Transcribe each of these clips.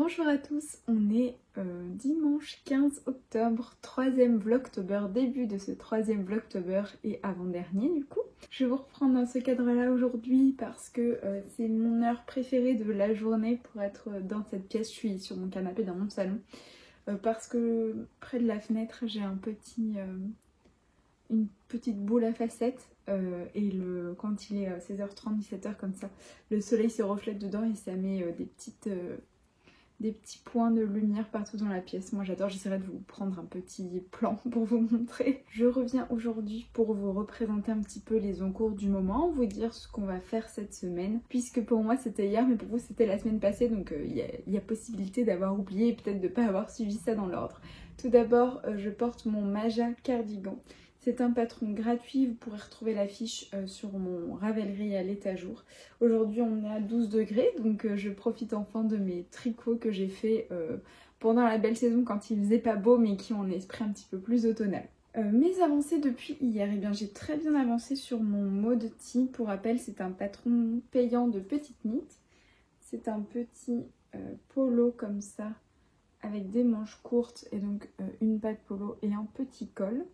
Bonjour à tous, on est dimanche 15 octobre, troisième vlogtober, début de ce troisième vlogtober et avant-dernier du coup. Je vais vous reprendre dans ce cadre-là aujourd'hui parce que c'est mon heure préférée de la journée pour être dans cette pièce. Je suis sur mon canapé dans mon salon parce que près de la fenêtre j'ai une petite boule à facettes et quand il est 16h30, 17h comme ça, le soleil se reflète dedans et ça met des petits points de lumière partout dans la pièce. Moi j'adore, j'essaierai de vous prendre un petit plan pour vous montrer. Je reviens aujourd'hui pour vous représenter un petit peu les encours du moment, vous dire ce qu'on va faire cette semaine, puisque pour moi c'était hier mais pour vous c'était la semaine passée, donc il y a possibilité d'avoir oublié et peut-être de ne pas avoir suivi ça dans l'ordre. Tout d'abord je porte mon Maja cardigan. C'est un patron gratuit, vous pourrez retrouver l'affiche sur mon Ravelry à l'état jour. Aujourd'hui on est à 12 degrés, donc je profite enfin de mes tricots que j'ai fait pendant la belle saison quand il faisait pas beau mais qui ont un esprit un petit peu plus automnal. Mes avancées depuis hier, eh bien j'ai très bien avancé sur mon mode tee. Pour rappel, c'est un patron payant de petite knit. C'est un petit polo comme ça avec des manches courtes et donc une patte polo et un petit col.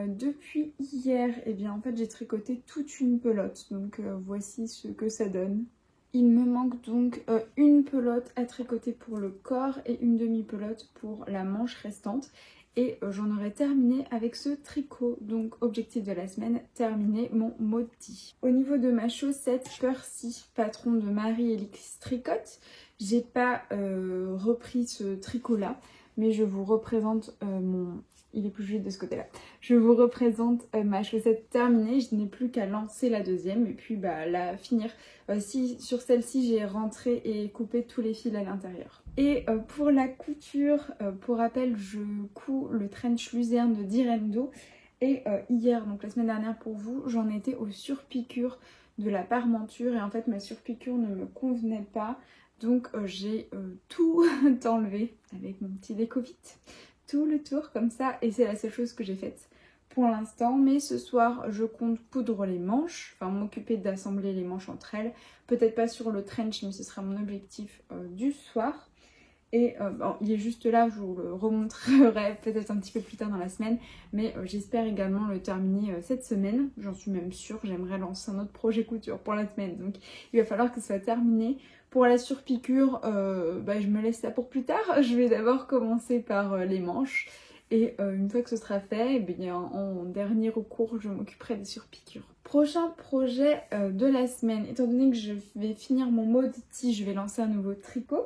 Depuis hier, eh bien en fait j'ai tricoté toute une pelote, donc voici ce que ça donne. Il me manque donc une pelote à tricoter pour le corps et une demi-pelote pour la manche restante. Et j'en aurai terminé avec ce tricot. Donc objectif de la semaine, terminer mon mode tee. Au niveau de ma chaussette Percy, patron de Marie-Élix Tricote, j'ai pas repris ce tricot là, mais je vous représente il est plus joli de ce côté là. Je vous représente ma chaussette terminée, je n'ai plus qu'à lancer la deuxième et puis la finir. Sur celle-ci j'ai rentré et coupé tous les fils à l'intérieur. Et pour la couture, pour rappel, je couds le trench luzerne de Direndo. Et hier, donc la semaine dernière pour vous, j'en étais aux surpiqûres de la parmenture. Et en fait ma surpiqûre ne me convenait pas. Donc j'ai tout enlevé avec mon petit déco-vite. Tout le tour comme ça, et c'est la seule chose que j'ai faite pour l'instant. Mais ce soir je compte coudre les manches, enfin m'occuper d'assembler les manches entre elles, peut-être pas sur le trench mais ce sera mon objectif du soir. Et bon, il est juste là, je vous le remontrerai peut-être un petit peu plus tard dans la semaine, mais j'espère également le terminer cette semaine, j'en suis même sûre. J'aimerais lancer un autre projet couture pour la semaine, donc il va falloir que ce soit terminé. Pour la surpiqûre, je me laisse ça pour plus tard. Je vais d'abord commencer par les manches et une fois que ce sera fait, en dernier recours, je m'occuperai des surpiqûres. Prochain projet de la semaine, étant donné que je vais finir mon mode tee, je vais lancer un nouveau tricot.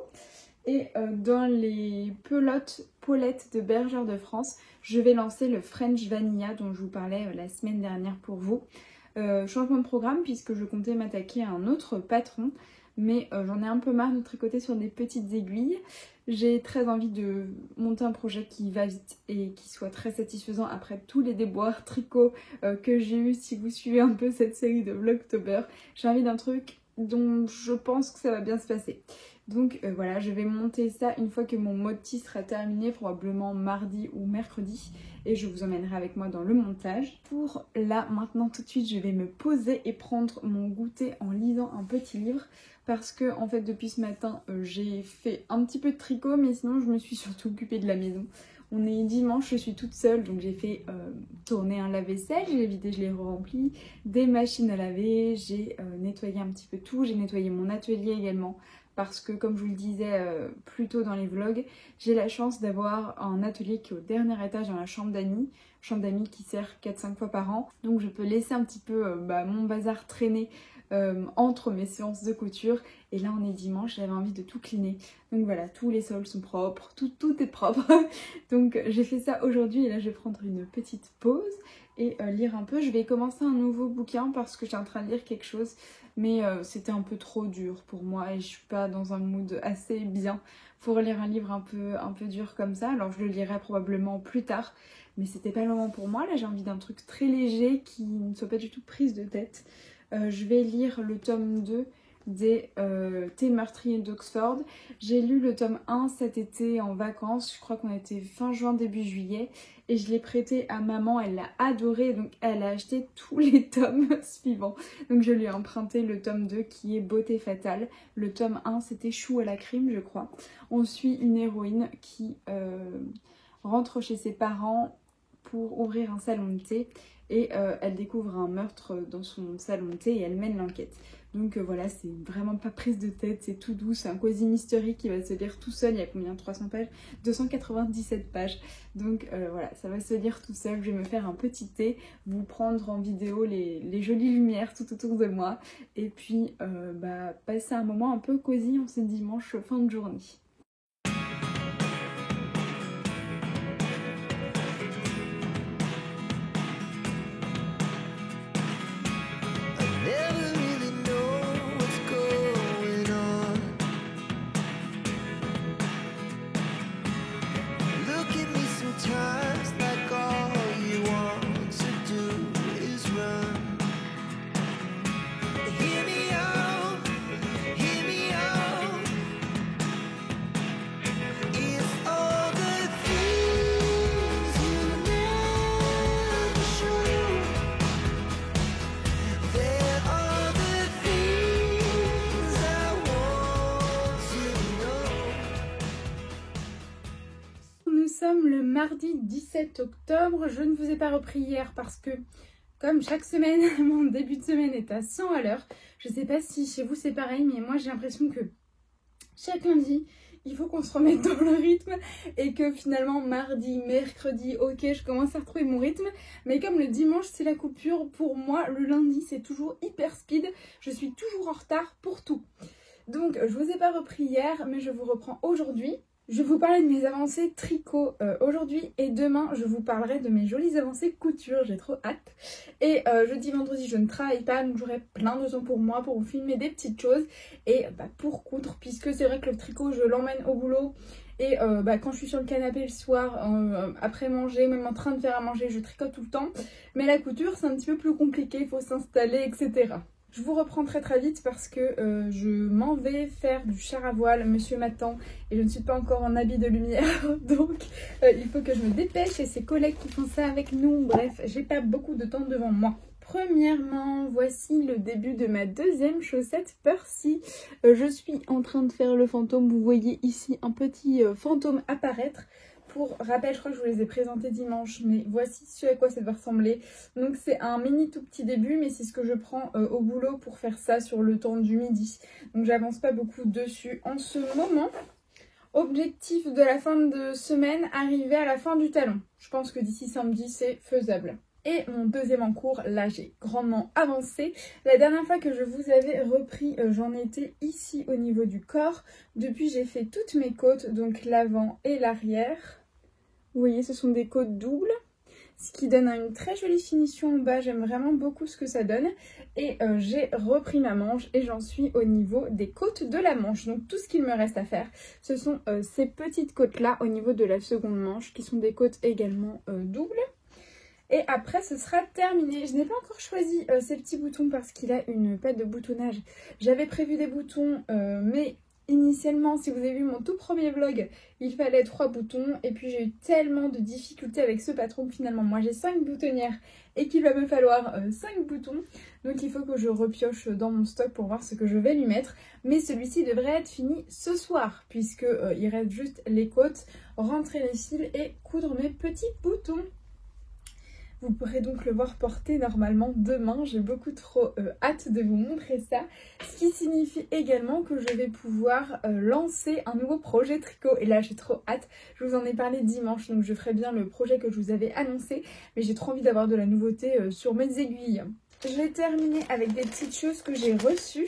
Et dans les polettes de Bergère de France, je vais lancer le French Vanilla dont je vous parlais la semaine dernière pour vous. Changement de programme puisque je comptais m'attaquer à un autre patron. Mais j'en ai un peu marre de tricoter sur des petites aiguilles. J'ai très envie de monter un projet qui va vite et qui soit très satisfaisant après tous les déboires tricot que j'ai eu. Si vous suivez un peu cette série de Vlogtober, j'ai envie d'un truc dont je pense que ça va bien se passer. Donc voilà, je vais monter ça une fois que mon mode tee sera terminé, probablement mardi ou mercredi. Et je vous emmènerai avec moi dans le montage. Pour là, maintenant tout de suite, je vais me poser et prendre mon goûter en lisant un petit livre. Parce que en fait depuis ce matin, j'ai fait un petit peu de tricot, mais sinon je me suis surtout occupée de la maison. On est dimanche, je suis toute seule, donc j'ai fait tourner un lave-vaisselle, je l'ai vidé, je l'ai rempli, des machines à laver, j'ai nettoyé un petit peu tout, j'ai nettoyé mon atelier également. Parce que comme je vous le disais plus tôt dans les vlogs, j'ai la chance d'avoir un atelier qui est au dernier étage dans la chambre d'amis qui sert 4-5 fois par an. Donc je peux laisser un petit peu mon bazar traîner entre mes séances de couture. Et là on est dimanche, j'avais envie de tout cleaner. Donc voilà, tous les sols sont propres, tout est propre. Donc j'ai fait ça aujourd'hui et là je vais prendre une petite pause et lire un peu. Je vais commencer un nouveau bouquin parce que j'étais en train de lire quelque chose. Mais c'était un peu trop dur pour moi et je suis pas dans un mood assez bien pour lire un livre un peu dur comme ça. Alors je le lirai probablement plus tard, mais c'était pas le moment pour moi. Là j'ai envie d'un truc très léger qui ne soit pas du tout prise de tête. Je vais lire le tome 2 des thés meurtriers d'Oxford. J'ai lu le tome 1 cet été en vacances, je crois qu'on était fin juin début juillet, et je l'ai prêté à maman, elle l'a adoré, donc elle a acheté tous les tomes suivants. Donc je lui ai emprunté le tome 2 qui est Beauté fatale. Le tome 1 c'était Chou à la crime je crois. On suit une héroïne qui rentre chez ses parents pour ouvrir un salon de thé et elle découvre un meurtre dans son salon de thé et elle mène l'enquête. Donc voilà, c'est vraiment pas prise de tête, c'est tout doux, c'est un cosy mystery qui va se lire tout seul. Il y a combien? 300 pages? 297 pages. Donc voilà, ça va se lire tout seul. Je vais me faire un petit thé, vous prendre en vidéo les jolies lumières tout autour de moi et puis passer un moment un peu cosy en ce dimanche fin de journée. Nous sommes le mardi 17 octobre, je ne vous ai pas repris hier parce que comme chaque semaine, mon début de semaine est à 100 à l'heure. Je sais pas si chez vous c'est pareil, mais moi j'ai l'impression que chaque lundi, il faut qu'on se remette dans le rythme et que finalement mardi, mercredi, ok je commence à retrouver mon rythme, mais comme le dimanche c'est la coupure, pour moi le lundi c'est toujours hyper speed, je suis toujours en retard pour tout. Donc je vous ai pas repris hier, mais je vous reprends aujourd'hui. Je vais vous parler de mes avancées tricot aujourd'hui et demain je vous parlerai de mes jolies avancées couture, j'ai trop hâte. Et jeudi, vendredi je ne travaille pas donc j'aurai plein de temps pour moi pour vous filmer des petites choses et pour coudre, puisque c'est vrai que le tricot je l'emmène au boulot et quand je suis sur le canapé le soir, après manger, même en train de faire à manger, je tricote tout le temps. Mais la couture c'est un petit peu plus compliqué, il faut s'installer etc. Je vous reprends très vite parce que je m'en vais faire du char à voile, monsieur m'attend et je ne suis pas encore en habit de lumière donc il faut que je me dépêche et c'est collègues qui font ça avec nous, bref j'ai pas beaucoup de temps devant moi. Premièrement, voici le début de ma deuxième chaussette Percy. Je suis en train de faire le fantôme, vous voyez ici un petit fantôme apparaître. Pour rappel, je crois que je vous les ai présentés dimanche, mais voici ce à quoi ça va ressembler. Donc c'est un mini tout petit début, mais c'est ce que je prends au boulot pour faire ça sur le temps du midi. Donc j'avance pas beaucoup dessus en ce moment. Objectif de la fin de semaine, arriver à la fin du talon. Je pense que d'ici samedi c'est faisable. Et mon deuxième en cours, là j'ai grandement avancé. La dernière fois que je vous avais repris, j'en étais ici au niveau du corps. Depuis j'ai fait toutes mes côtes, donc l'avant et l'arrière. Vous voyez, ce sont des côtes doubles, ce qui donne une très jolie finition en bas. J'aime vraiment beaucoup ce que ça donne. Et j'ai repris ma manche et j'en suis au niveau des côtes de la manche. Donc tout ce qu'il me reste à faire, ce sont ces petites côtes là au niveau de la seconde manche, qui sont des côtes également doubles. Et après ce sera terminé. Je n'ai pas encore choisi ces petits boutons parce qu'il a une patte de boutonnage. J'avais prévu des boutons mais initialement, si vous avez vu mon tout premier vlog, il fallait 3 boutons. Et puis j'ai eu tellement de difficultés avec ce patron que finalement moi j'ai 5 boutonnières et qu'il va me falloir 5 boutons. Donc il faut que je repioche dans mon stock pour voir ce que je vais lui mettre. Mais celui-ci devrait être fini ce soir puisque il reste juste les côtes, rentrer les fils et coudre mes petits boutons. Vous pourrez donc le voir porter normalement demain. J'ai beaucoup trop hâte de vous montrer ça. Ce qui signifie également que je vais pouvoir lancer un nouveau projet tricot. Et là j'ai trop hâte. Je vous en ai parlé dimanche, donc je ferai bien le projet que je vous avais annoncé. Mais j'ai trop envie d'avoir de la nouveauté sur mes aiguilles. Je vais terminer avec des petites choses que j'ai reçues.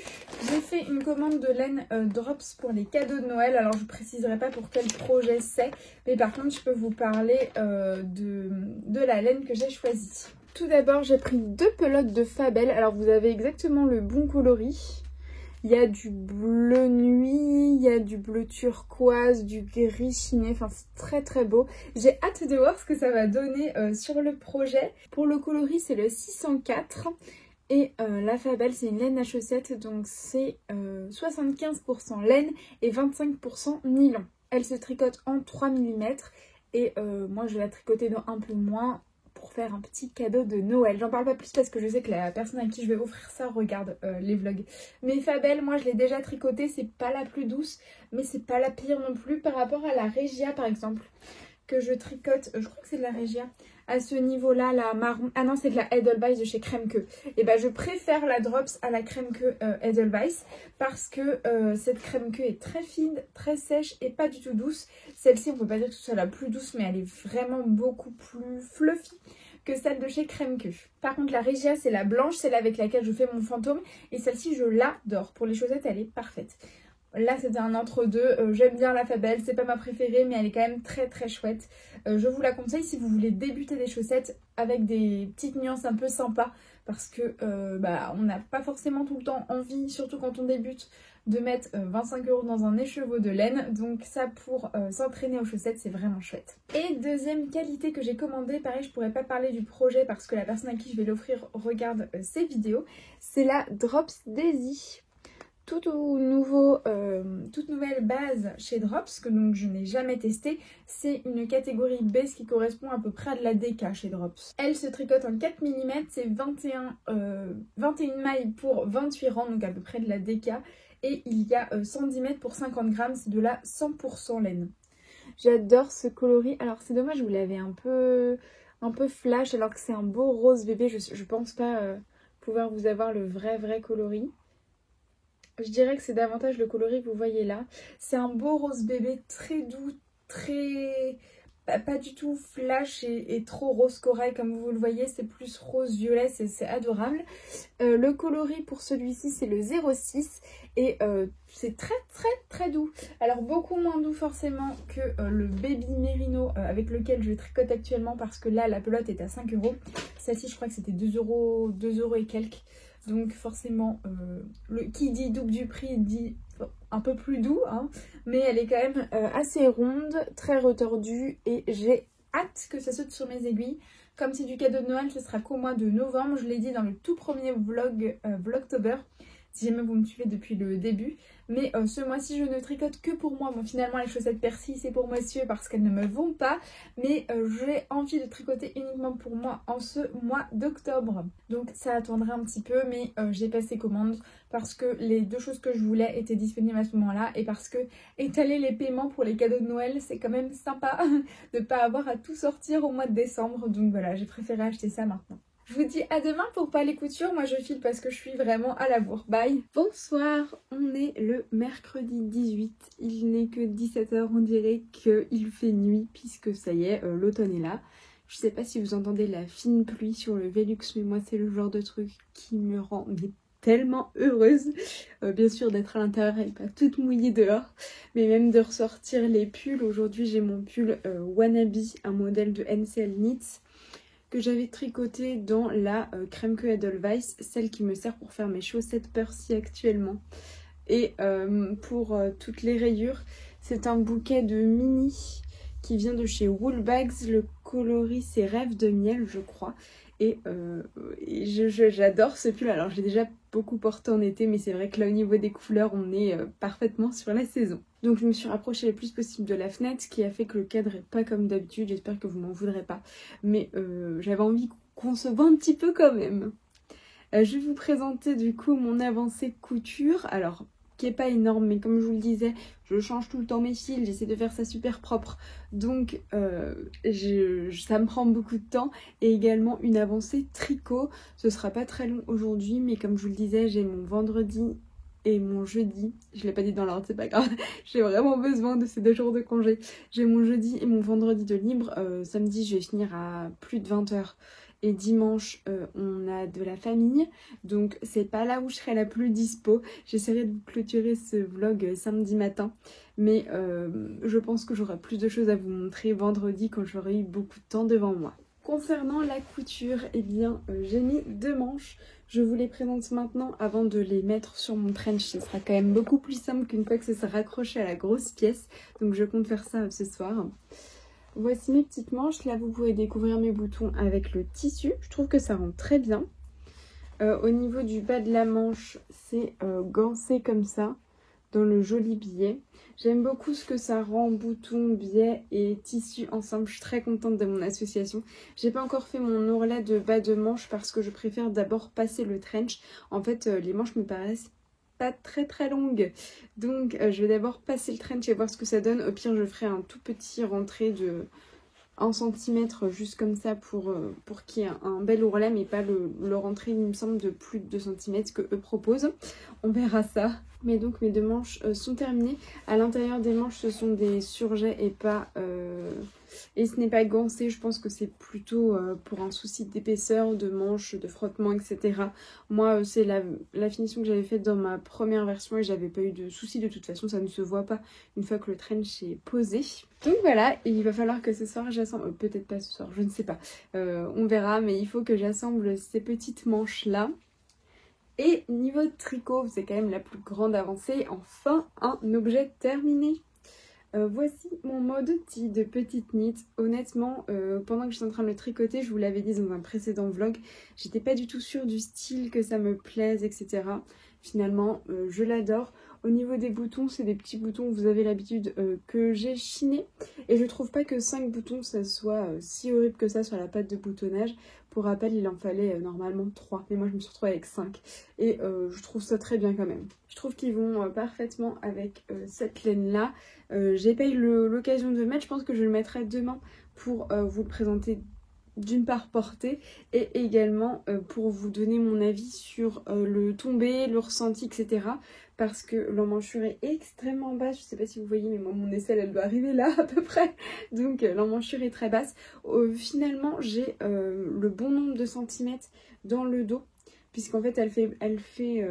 J'ai fait une commande de laine Drops pour les cadeaux de Noël. Alors je ne préciserai pas pour quel projet c'est, mais par contre je peux vous parler de la laine que j'ai choisie. Tout d'abord j'ai pris 2 pelotes de Fabel. Alors vous avez exactement le bon coloris. Il y a du bleu nuit, il y a du bleu turquoise, du gris chiné, enfin c'est très beau. J'ai hâte de voir ce que ça va donner sur le projet. Pour le coloris c'est le 604 Et la Fabelle, c'est une laine à chaussettes, donc c'est 75% laine et 25% nylon. Elle se tricote en 3 mm et moi je vais la tricoter dans un peu moins pour faire un petit cadeau de Noël. J'en parle pas plus parce que je sais que la personne à qui je vais offrir ça regarde les vlogs. Mais Fabelle, moi je l'ai déjà tricotée, c'est pas la plus douce, mais c'est pas la pire non plus par rapport à la Regia par exemple, que je tricote, je crois que c'est de la Regia, à ce niveau-là, la marron, ah non c'est de la Edelweiss de chez Crème Que. Et ben je préfère la Drops à la Crème Que Edelweiss parce que cette Crème Que est très fine, très sèche et pas du tout douce. Celle-ci on peut pas dire que ce soit la plus douce, mais elle est vraiment beaucoup plus fluffy que celle de chez Crème Que. Par contre la Regia c'est la blanche, celle avec laquelle je fais mon fantôme, et celle-ci je l'adore. Pour les chaussettes elle est parfaite. Là c'était un entre-deux, j'aime bien la Fabelle, c'est pas ma préférée mais elle est quand même très très chouette. Je vous la conseille si vous voulez débuter des chaussettes avec des petites nuances un peu sympas, parce que on n'a pas forcément tout le temps envie, surtout quand on débute, de mettre 25 € dans un écheveau de laine. Donc ça pour s'entraîner aux chaussettes c'est vraiment chouette. Et deuxième qualité que j'ai commandée, pareil je pourrais pas parler du projet parce que la personne à qui je vais l'offrir regarde ces vidéos, c'est la Drops Daisy. Toute nouvelle base chez Drops, que donc je n'ai jamais testé. C'est une catégorie B, ce qui correspond à peu près à de la DK chez Drops. Elle se tricote en 4 mm, c'est 21 mailles pour 28 rangs, donc à peu près de la DK. Et il y a 110 mètres pour 50 grammes, c'est de la 100% laine. J'adore ce coloris. Alors c'est dommage, vous l'avez un peu flash alors que c'est un beau rose bébé. Je pense pas pouvoir vous avoir le vrai coloris. Je dirais que c'est davantage le coloris que vous voyez là. C'est un beau rose bébé très doux, très... pas du tout flash et trop rose corail comme vous le voyez. C'est plus rose violet, c'est adorable. Le coloris pour celui-ci c'est le 06 et c'est très doux. Alors beaucoup moins doux forcément que le Baby Merino avec lequel je tricote actuellement, parce que là la pelote est à 5 €. Celle-ci je crois que c'était 2 € et quelques. Donc forcément, qui dit double du prix dit un peu plus doux, hein, mais elle est quand même assez ronde, très retordue, et j'ai hâte que ça saute sur mes aiguilles. Comme c'est du cadeau de Noël, ce sera qu'au mois de novembre, je l'ai dit dans le tout premier vlog, Vlogtober, si jamais vous me suivez depuis le début. Mais ce mois-ci, je ne tricote que pour moi. Bon, finalement, les chaussettes Persil, c'est pour monsieur parce qu'elles ne me vont pas. Mais j'ai envie de tricoter uniquement pour moi en ce mois d'octobre. Donc ça attendra un petit peu, mais j'ai passé commande parce que les deux choses que je voulais étaient disponibles à ce moment-là. Et parce que étaler les paiements pour les cadeaux de Noël, c'est quand même sympa de ne pas avoir à tout sortir au mois de décembre. Donc voilà, j'ai préféré acheter ça maintenant. Je vous dis à demain pour pas les coutures. Moi je file parce que je suis vraiment à la bourre. Bye. Bonsoir, on est le mercredi 18. Il n'est que 17 h, on dirait qu'il fait nuit puisque ça y est, l'automne est là. Je sais pas si vous entendez la fine pluie sur le Velux, mais moi c'est le genre de truc qui me rend tellement heureuse. Bien sûr d'être à l'intérieur et pas toute mouillée dehors, mais même de ressortir les pulls. Aujourd'hui j'ai mon pull Wannabe, un modèle de NCL Knits, que j'avais tricoté dans la Crème Que Edelweiss, celle qui me sert pour faire mes chaussettes Persil actuellement. Et pour toutes les rayures, c'est un bouquet de mini qui vient de chez Woolbags. Le coloris c'est Rêve de miel je crois. Et j'adore ce pull. Alors j'ai déjà beaucoup porté en été, mais c'est vrai que là au niveau des couleurs on est parfaitement sur la saison. Donc je me suis rapprochée le plus possible de la fenêtre, ce qui a fait que le cadre est pas comme d'habitude. J'espère que vous m'en voudrez pas, mais j'avais envie qu'on se voit un petit peu quand même. Je vais vous présenter du coup mon avancée couture. Alors qui est pas énorme, mais comme je vous le disais, je change tout le temps mes fils, j'essaie de faire ça super propre, donc ça me prend beaucoup de temps. Et également une avancée tricot, ce sera pas très long aujourd'hui, mais comme je vous le disais, j'ai mon vendredi et mon jeudi, je l'ai pas dit dans l'ordre, c'est pas grave, j'ai vraiment besoin de ces 2 jours de congé. J'ai mon jeudi et mon vendredi de libre, samedi je vais finir à plus de 20 h. Et dimanche, on a de la famille, donc c'est pas là où je serai la plus dispo. J'essaierai de vous clôturer ce vlog samedi matin, mais je pense que j'aurai plus de choses à vous montrer vendredi quand j'aurai eu beaucoup de temps devant moi. Concernant la couture, eh bien j'ai mis 2 manches. Je vous les présente maintenant avant de les mettre sur mon trench. Ce sera quand même beaucoup plus simple qu'une fois que ce sera raccroché à la grosse pièce, donc je compte faire ça ce soir. Voici mes petites manches. Là vous pouvez découvrir mes boutons avec le tissu. Je trouve que ça rend très bien. Au niveau du bas de la manche, c'est gancé comme ça, dans le joli biais. J'aime beaucoup ce que ça rend, boutons, biais et tissu ensemble. Je suis très contente de mon association. J'ai pas encore fait mon ourlet de bas de manche parce que je préfère d'abord passer le trench. En fait, les manches me paraissent pas très longues. Donc, je vais d'abord passer le trench et voir ce que ça donne. Au pire, je ferai un tout petit rentré de 1 cm juste comme ça pour qu'il y ait un bel ourlet, mais pas le rentré, il me semble, de plus de 2 cm que eux proposent. On verra ça. Mais donc mes 2 manches sont terminées. À l'intérieur des manches, ce sont des surjets et pas et ce n'est pas gancé. Je pense que c'est plutôt pour un souci d'épaisseur, de manches, de frottement, etc. Moi, c'est la finition que j'avais faite dans ma première version et j'avais pas eu de soucis. De toute façon, ça ne se voit pas une fois que le trench est posé. Donc voilà, et il va falloir que ce soir j'assemble, peut-être pas ce soir, je ne sais pas, on verra, mais il faut que j'assemble ces petites manches là. Et niveau tricot, c'est quand même la plus grande avancée, enfin un objet terminé. Voici mon modeti de petite knit. Honnêtement, pendant que j'étais en train de le tricoter, je vous l'avais dit dans un précédent vlog, j'étais pas du tout sûre du style, que ça me plaise, etc. Finalement, je l'adore. Au niveau des boutons, c'est des petits boutons, vous avez l'habitude, que j'ai chiné. Et je trouve pas que 5 boutons, ça soit si horrible que ça sur la patte de boutonnage. Pour rappel, il en fallait normalement 3. Mais moi, je me suis retrouvée avec 5. Et je trouve ça très bien quand même. Je trouve qu'ils vont parfaitement avec cette laine-là. J'ai pas eu l'occasion de le mettre. Je pense que je le mettrai demain pour vous le présenter d'une part porté et également pour vous donner mon avis sur le tombé, le ressenti, etc. Parce que l'emmanchure est extrêmement basse. Je sais pas si vous voyez, mais moi mon aisselle elle doit arriver là à peu près. Donc l'emmanchure est très basse. Finalement j'ai le bon nombre de centimètres dans le dos, puisqu'en fait elle fait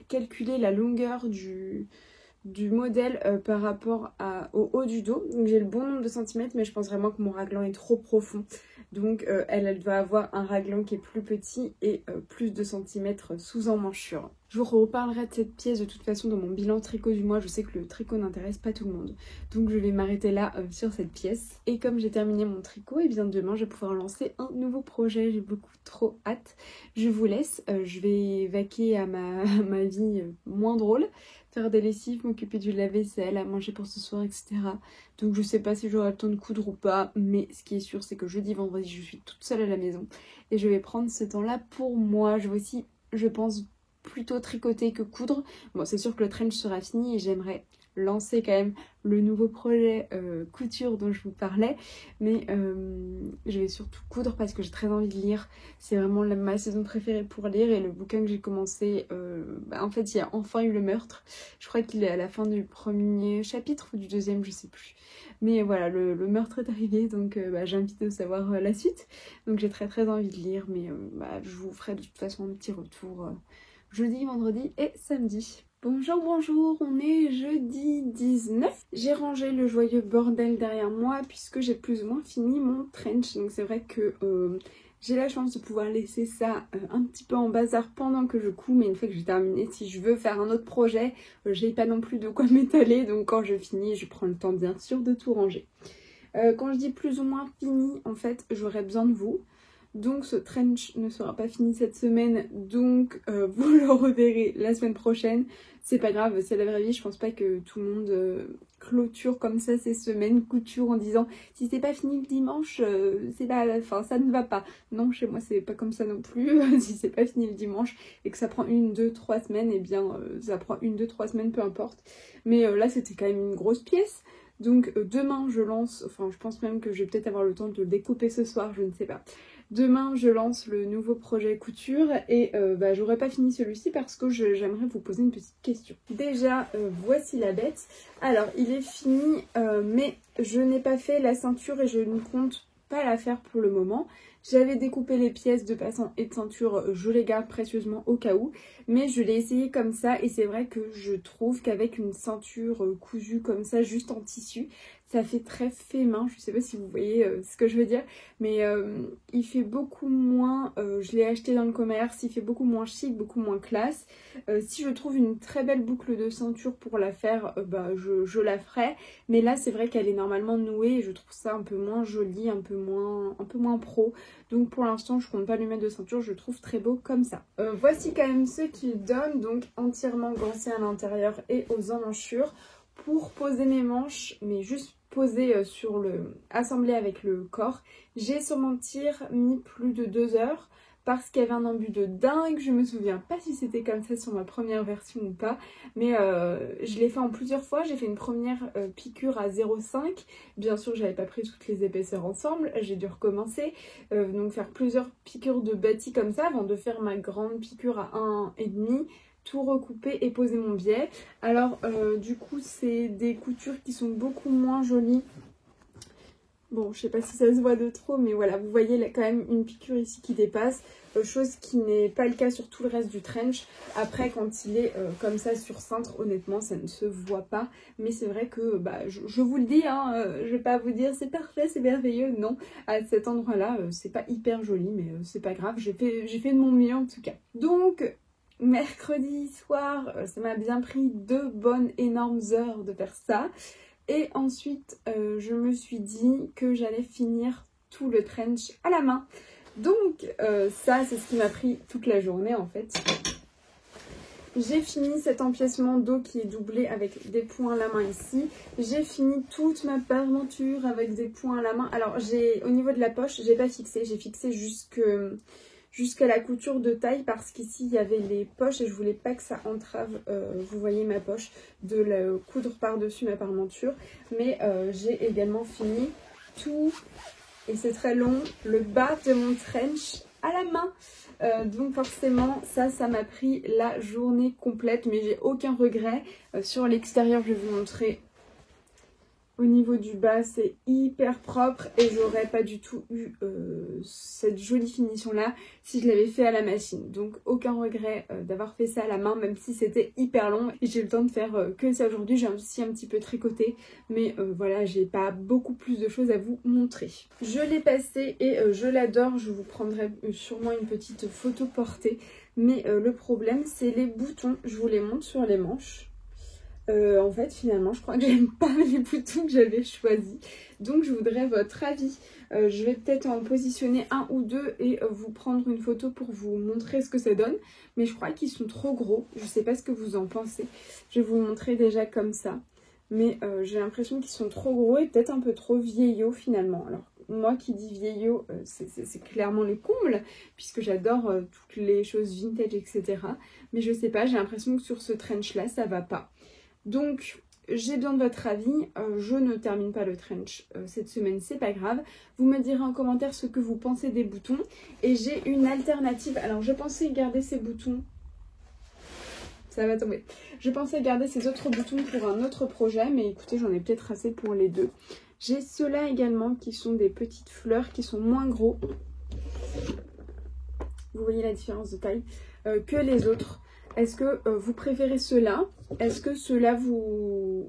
calculer la longueur du modèle par rapport au haut du dos. Donc j'ai le bon nombre de centimètres, mais je pense vraiment que mon raglan est trop profond. Donc elle doit avoir un raglan qui est plus petit et plus de centimètres sous emmanchure. Je vous reparlerai de cette pièce de toute façon dans mon bilan tricot du mois. Je sais que le tricot n'intéresse pas tout le monde. Donc je vais m'arrêter là sur cette pièce. Et comme j'ai terminé mon tricot, et bien demain je vais pouvoir lancer un nouveau projet. J'ai beaucoup trop hâte. Je vous laisse. Je vais vaquer à ma vie moins drôle. Faire des lessives, m'occuper du lave-vaisselle, à manger pour ce soir, etc. Donc je sais pas si j'aurai le temps de coudre ou pas, mais ce qui est sûr c'est que jeudi, vendredi, je suis toute seule à la maison et je vais prendre ce temps-là pour moi. Je vais aussi, je pense, plutôt tricoter que coudre. Bon, c'est sûr que le trench sera fini et j'aimerais lancer quand même le nouveau projet couture dont je vous parlais, mais je vais surtout coudre parce que j'ai très envie de lire. C'est vraiment ma saison préférée pour lire et le bouquin que j'ai commencé, en fait il y a enfin eu le meurtre. Je crois qu'il est à la fin du premier chapitre ou du deuxième, je sais plus, mais voilà, le meurtre est arrivé, donc j'ai envie de savoir la suite. Donc j'ai très envie de lire, mais je vous ferai de toute façon un petit retour jeudi, vendredi et samedi. Bonjour, on est jeudi 19. J'ai rangé le joyeux bordel derrière moi puisque j'ai plus ou moins fini mon trench. Donc c'est vrai que j'ai la chance de pouvoir laisser ça un petit peu en bazar pendant que je couds. Mais une fois que j'ai terminé, si je veux faire un autre projet, j'ai pas non plus de quoi m'étaler. Donc quand je finis, je prends le temps bien sûr de tout ranger. Quand je dis plus ou moins fini, en fait j'aurais besoin de vous. Donc ce trench ne sera pas fini cette semaine, donc vous le reverrez la semaine prochaine. C'est pas grave, c'est la vraie vie, je pense pas que tout le monde clôture comme ça ses semaines couture en disant si c'est pas fini le dimanche, c'est pas, enfin ça ne va pas. Non, chez moi c'est pas comme ça non plus. Si c'est pas fini le dimanche et que ça prend 1, 2, 3 semaines, et bien ça prend 1, 2, 3 semaines, peu importe. Mais là c'était quand même une grosse pièce. Donc demain je lance, enfin je pense même que je vais peut-être avoir le temps de le découper ce soir, je ne sais pas. Demain je lance le nouveau projet couture et j'aurais pas fini celui-ci parce que j'aimerais vous poser une petite question. Déjà voici la bête. Alors il est fini mais je n'ai pas fait la ceinture et je ne compte pas la faire pour le moment. J'avais découpé les pièces de passant et de ceinture, je les garde précieusement au cas où, mais je l'ai essayé comme ça et c'est vrai que je trouve qu'avec une ceinture cousue comme ça, juste en tissu, Ça fait très fait main, je sais pas si vous voyez ce que je veux dire, mais il fait beaucoup moins, je l'ai acheté dans le commerce, il fait beaucoup moins chic, beaucoup moins classe. Si je trouve une très belle boucle de ceinture pour la faire, bah, je la ferai, mais là c'est vrai qu'elle est normalement nouée et je trouve ça un peu moins joli, un peu moins pro, donc pour l'instant je compte pas lui mettre de ceinture, je le trouve très beau comme ça. Voici quand même ce qu'il donne, donc entièrement gancé à l'intérieur et aux emmanchures. Pour poser mes manches, mais juste poser assemblé avec le corps, j'ai sur mon tir mis plus de 2 heures parce qu'il y avait un embu de dingue. Je me souviens pas si c'était comme ça sur ma première version ou pas, mais je l'ai fait en plusieurs fois. J'ai fait une première piqûre à 0,5. Bien sûr, j'avais pas pris toutes les épaisseurs ensemble, j'ai dû recommencer, donc faire plusieurs piqûres de bâti comme ça avant de faire ma grande piqûre à 1,5. Tout recouper et poser mon biais. Alors du coup c'est des coutures qui sont beaucoup moins jolies. Bon, je sais pas si ça se voit de trop, mais voilà, vous voyez là, quand même une piqûre ici qui dépasse, chose qui n'est pas le cas sur tout le reste du trench. Après, quand il est comme ça sur cintre, honnêtement, ça ne se voit pas. Mais c'est vrai que, bah, je vous le dis, hein, je vais pas vous dire c'est parfait, c'est merveilleux. Non, à cet endroit-là, c'est pas hyper joli, mais c'est pas grave. J'ai fait de mon mieux en tout cas. Donc, mercredi soir, ça m'a bien pris 2 bonnes énormes heures de faire ça. Et ensuite, je me suis dit que j'allais finir tout le trench à la main. Donc ça, c'est ce qui m'a pris toute la journée en fait. J'ai fini cet empiècement dos qui est doublé avec des points à la main ici. J'ai fini toute ma parmenture avec des points à la main. Alors, au niveau de la poche, j'ai pas fixé. J'ai fixé jusqu'à la couture de taille parce qu'ici il y avait les poches et je voulais pas que ça entrave, vous voyez ma poche, de la coudre par-dessus ma parmenture. Mais j'ai également fini tout, et c'est très long, le bas de mon trench à la main. Donc forcément ça m'a pris la journée complète, mais j'ai aucun regret. Sur l'extérieur, je vais vous montrer. Au niveau du bas, c'est hyper propre et j'aurais pas du tout eu cette jolie finition là si je l'avais fait à la machine. Donc aucun regret d'avoir fait ça à la main, même si c'était hyper long et j'ai eu le temps de faire que ça aujourd'hui. J'ai aussi un petit peu tricoté, mais voilà, j'ai pas beaucoup plus de choses à vous montrer. Je l'ai passé et je l'adore. Je vous prendrai sûrement une petite photo portée, mais le problème c'est les boutons. Je vous les montre sur les manches. En fait finalement je crois que j'aime pas les boutons que j'avais choisis, donc je voudrais votre avis. Je vais peut-être en positionner un ou deux et vous prendre une photo pour vous montrer ce que ça donne, mais je crois qu'ils sont trop gros. Je sais pas ce que vous en pensez, je vais vous montrer déjà comme ça, mais j'ai l'impression qu'ils sont trop gros et peut-être un peu trop vieillots finalement. Alors moi qui dis vieillot, c'est clairement le comble, puisque j'adore toutes les choses vintage, etc. Mais je sais pas, j'ai l'impression que sur ce trench là ça va pas. Donc j'ai besoin de votre avis. Je ne termine pas le trench cette semaine, c'est pas grave. Vous me direz en commentaire ce que vous pensez des boutons. Et j'ai une alternative. Alors je pensais garder ces boutons. Ça va tomber. Je pensais garder ces autres boutons pour un autre projet, mais écoutez, j'en ai peut-être assez pour les deux. J'ai ceux-là également qui sont des petites fleurs qui sont moins gros. Vous voyez la différence de taille que les autres. Est-ce que vous préférez ceux-là? Est-ce que ceux-là vous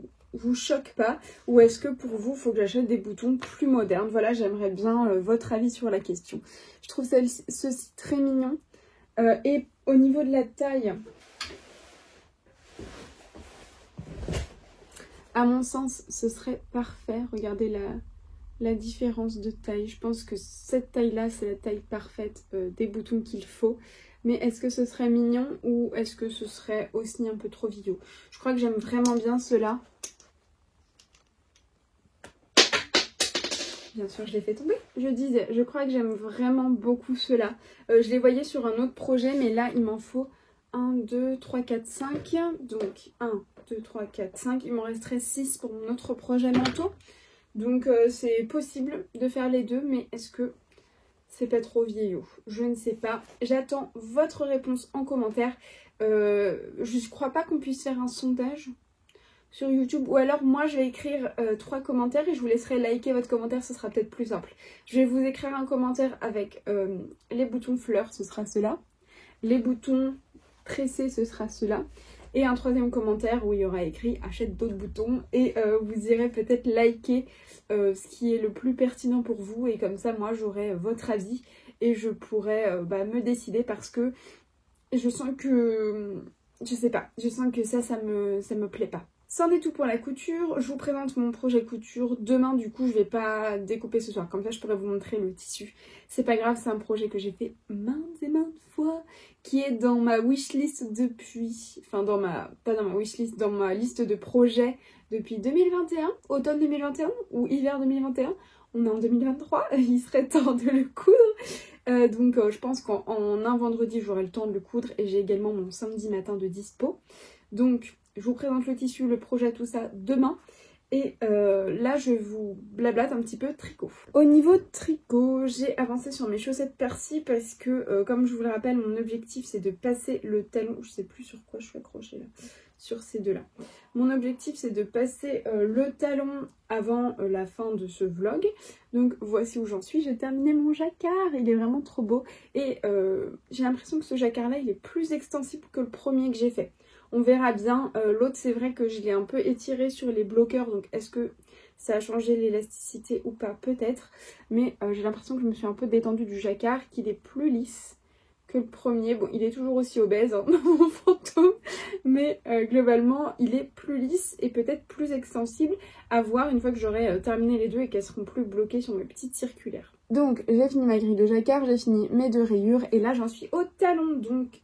choquent pas? Ou est-ce que pour vous, il faut que j'achète des boutons plus modernes? Voilà, j'aimerais bien votre avis sur la question. Je trouve ceci très mignon. Et au niveau de la taille, à mon sens, ce serait parfait. Regardez la différence de taille. Je pense que cette taille-là, c'est la taille parfaite des boutons qu'il faut. Mais est-ce que ce serait mignon ou est-ce que ce serait aussi un peu trop vieillot? Je crois que j'aime vraiment bien ceux-là. Bien sûr, je l'ai fait tomber. Je disais, je crois que j'aime vraiment beaucoup ceux-là. Je les voyais sur un autre projet, mais là, il m'en faut 1, 2, 3, 4, 5. Donc 1, 2, 3, 4, 5. Il m'en resterait 6 pour mon autre projet manteau. Donc c'est possible de faire les deux, mais est-ce que c'est pas trop vieillot? Je ne sais pas. J'attends votre réponse en commentaire. Je crois pas qu'on puisse faire un sondage sur YouTube. Ou alors moi je vais écrire 3 commentaires et je vous laisserai liker votre commentaire. Ce sera peut-être plus simple. Je vais vous écrire un commentaire avec les boutons fleurs. Ce sera ceux-là. Les boutons tressés, ce sera ceux-là. Et un troisième commentaire où il y aura écrit achète d'autres boutons et vous irez peut-être liker ce qui est le plus pertinent pour vous et comme ça moi j'aurai votre avis et je pourrai me décider parce que je sens que, je sais pas, je sens que ça me plaît pas. C'en est tout pour la couture, je vous présente mon projet couture. Demain du coup je vais pas découper ce soir, comme ça je pourrais vous montrer le tissu. C'est pas grave, c'est un projet que j'ai fait maintes et maintes fois, qui est dans ma wishlist depuis, enfin pas dans ma wishlist, dans ma liste de projets depuis 2021, automne 2021 ou hiver 2021. On est en 2023, il serait temps de le coudre. Donc je pense qu'en un vendredi j'aurai le temps de le coudre et j'ai également mon samedi matin de dispo. Donc je vous présente le tissu, le projet, tout ça demain. Et là je vous blablate un petit peu tricot. Au niveau de tricot, j'ai avancé sur mes chaussettes persil parce que comme je vous le rappelle, mon objectif c'est de passer le talon. Je sais plus sur quoi je suis accrochée là. Sur ces deux là. Mon objectif c'est de passer le talon avant la fin de ce vlog. Donc voici où j'en suis, j'ai terminé mon jacquard, il est vraiment trop beau. Et j'ai l'impression que ce jacquard là il est plus extensible que le premier que j'ai fait. On verra bien, l'autre c'est vrai que je l'ai un peu étiré sur les bloqueurs, donc est-ce que ça a changé l'élasticité ou pas? Peut-être, mais j'ai l'impression que je me suis un peu détendue du jacquard, qu'il est plus lisse que le premier. Bon, il est toujours aussi obèse, hein, mon fantôme, mais globalement il est plus lisse et peut-être plus extensible à voir une fois que j'aurai terminé les deux et qu'elles seront plus bloquées sur mes petites circulaires. Donc j'ai fini ma grille de jacquard, j'ai fini mes deux rayures et là j'en suis au talon, donc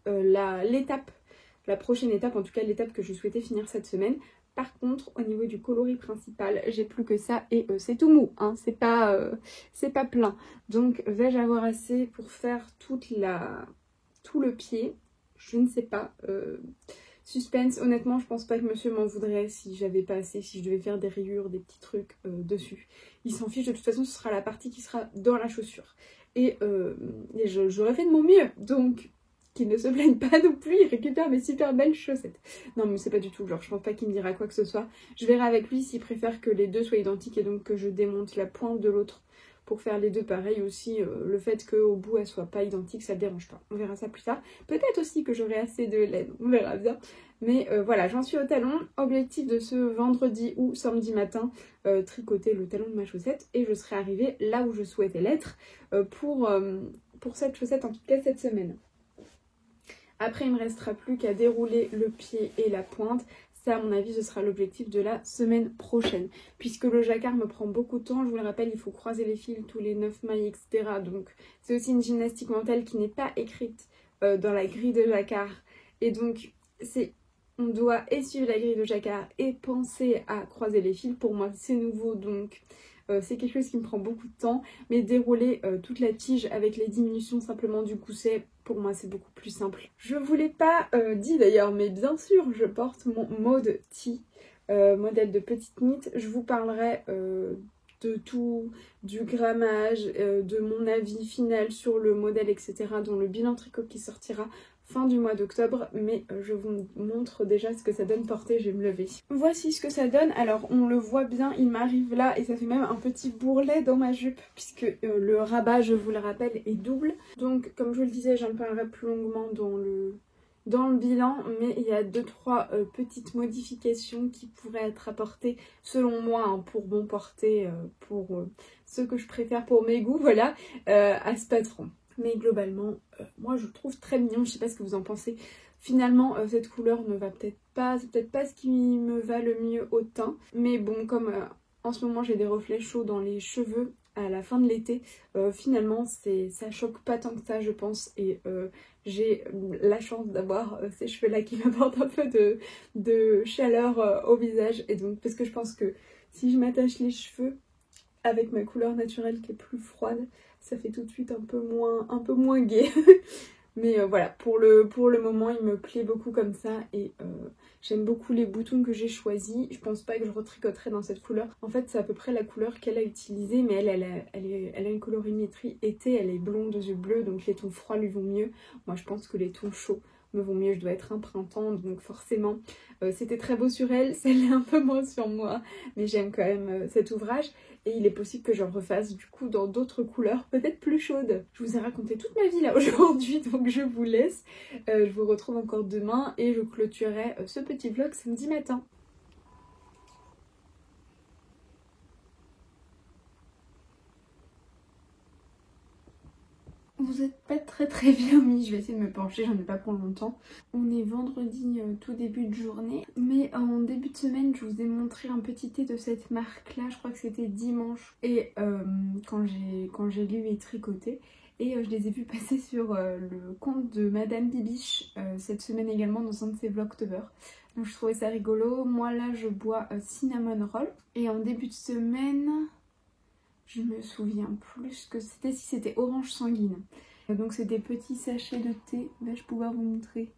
la prochaine étape, en tout cas l'étape que je souhaitais finir cette semaine. Par contre, au niveau du coloris principal, j'ai plus que ça et c'est tout mou, hein, c'est pas plein. Donc vais-je avoir assez pour faire tout le pied? Je ne sais pas. Suspense, honnêtement, je pense pas que monsieur m'en voudrait si j'avais pas assez, si je devais faire des rayures, des petits trucs dessus. Il s'en fiche, de toute façon, ce sera la partie qui sera dans la chaussure. Et j'aurais fait de mon mieux, donc qu'il ne se plaigne pas non plus, il récupère mes super belles chaussettes. Non mais c'est pas du tout le genre, je pense pas qu'il me dira quoi que ce soit. Je verrai avec lui s'il préfère que les deux soient identiques et donc que je démonte la pointe de l'autre pour faire les deux pareils aussi. Le fait qu'au bout elles soient pas identiques, ça ne dérange pas. On verra ça plus tard. Peut-être aussi que j'aurai assez de laine, on verra bien. Mais voilà, j'en suis au talon. Objectif de ce vendredi ou samedi matin, tricoter le talon de ma chaussette et je serai arrivée là où je souhaitais l'être pour cette chaussette, en tout cas cette semaine. Après, il ne me restera plus qu'à dérouler le pied et la pointe. Ça, à mon avis, ce sera l'objectif de la semaine prochaine. Puisque le jacquard me prend beaucoup de temps. Je vous le rappelle, il faut croiser les fils tous les 9 mailles, etc. Donc, c'est aussi une gymnastique mentale qui n'est pas écrite dans la grille de jacquard. Et donc, on doit suivre la grille de jacquard et penser à croiser les fils. Pour moi, c'est nouveau, donc c'est quelque chose qui me prend beaucoup de temps. Mais dérouler toute la tige avec les diminutions simplement du gousset, pour moi c'est beaucoup plus simple. Je vous l'ai pas dit d'ailleurs, mais bien sûr je porte mon mode tee, modèle de petite knit. Je vous parlerai de tout, du grammage, de mon avis final sur le modèle, etc. dans le bilan tricot qui sortira fin du mois d'octobre, mais je vous montre déjà ce que ça donne porter, je vais me lever. Voici ce que ça donne. Alors on le voit bien, il m'arrive là et ça fait même un petit bourrelet dans ma jupe puisque le rabat, je vous le rappelle, est double. Donc comme je vous le disais, j'en parlerai plus longuement dans le bilan, mais il y a 2-3 petites modifications qui pourraient être apportées selon moi hein, pour bon porter, pour ce que je préfère pour mes goûts, voilà, à ce patron. Mais globalement, moi je le trouve très mignon, je sais pas ce que vous en pensez. Finalement, cette couleur ne va peut-être pas, c'est peut-être pas ce qui me va le mieux au teint. Mais bon, comme en ce moment j'ai des reflets chauds dans les cheveux à la fin de l'été, finalement ça choque pas tant que ça je pense. Et j'ai la chance d'avoir ces cheveux là qui m'apportent un peu de chaleur au visage. Et donc, parce que je pense que si je m'attache les cheveux avec ma couleur naturelle qui est plus froide, ça fait tout de suite un peu moins gai. Mais voilà, pour le moment, il me plaît beaucoup comme ça et j'aime beaucoup les boutons que j'ai choisis. Je pense pas que je retricoterai dans cette couleur. En fait, c'est à peu près la couleur qu'elle a utilisée, mais elle a une colorimétrie été, elle est blonde aux yeux bleus, donc les tons froids lui vont mieux. Moi, je pense que les tons chauds me vont mieux. Je dois être un printemps, donc forcément c'était très beau sur elle, ça l'est un peu moins sur moi, mais j'aime quand même cet ouvrage. Et il est possible que je le refasse du coup dans d'autres couleurs, peut-être plus chaudes. Je vous ai raconté toute ma vie là aujourd'hui, donc je vous laisse. Je vous retrouve encore demain et je clôturerai ce petit vlog samedi matin. Vous êtes pas très bien mis, je vais essayer de me pencher, j'en ai pas pour longtemps. On est vendredi tout début de journée, mais en début de semaine je vous ai montré un petit thé de cette marque là, je crois que c'était dimanche, et quand j'ai lu et tricoté, et je les ai vus passer sur le compte de Madame Bibiche cette semaine également dans un de ses vlogtober. Donc je trouvais ça rigolo. Moi là je bois cinnamon roll, et en début de semaine... Je me souviens plus ce que c'était, si c'était orange sanguine. Donc c'est des petits sachets de thé. Là je pourrais vous montrer.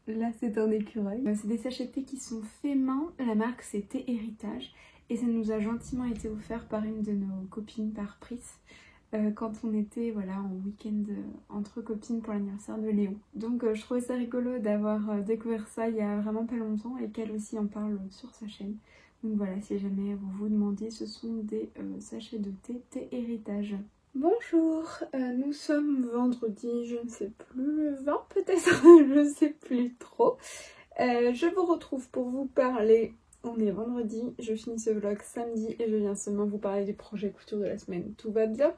Là c'est un écureuil. C'est des sachets de thé qui sont faits main. La marque c'est Thé Héritage. Et ça nous a gentiment été offert par une de nos copines par Pris. Quand on était voilà, en week-end entre copines pour l'anniversaire de Léo. Donc je trouvais ça rigolo d'avoir découvert ça il y a vraiment pas longtemps et qu'elle aussi en parle sur sa chaîne. Donc voilà, si jamais vous vous demandez, ce sont des sachets de thé, Thé Héritage. Bonjour, nous sommes vendredi, je ne sais plus, le 20 peut-être, je ne sais plus trop. Je vous retrouve pour vous parler, on est vendredi, je finis ce vlog samedi et je viens seulement vous parler du projet couture de la semaine, tout va bien.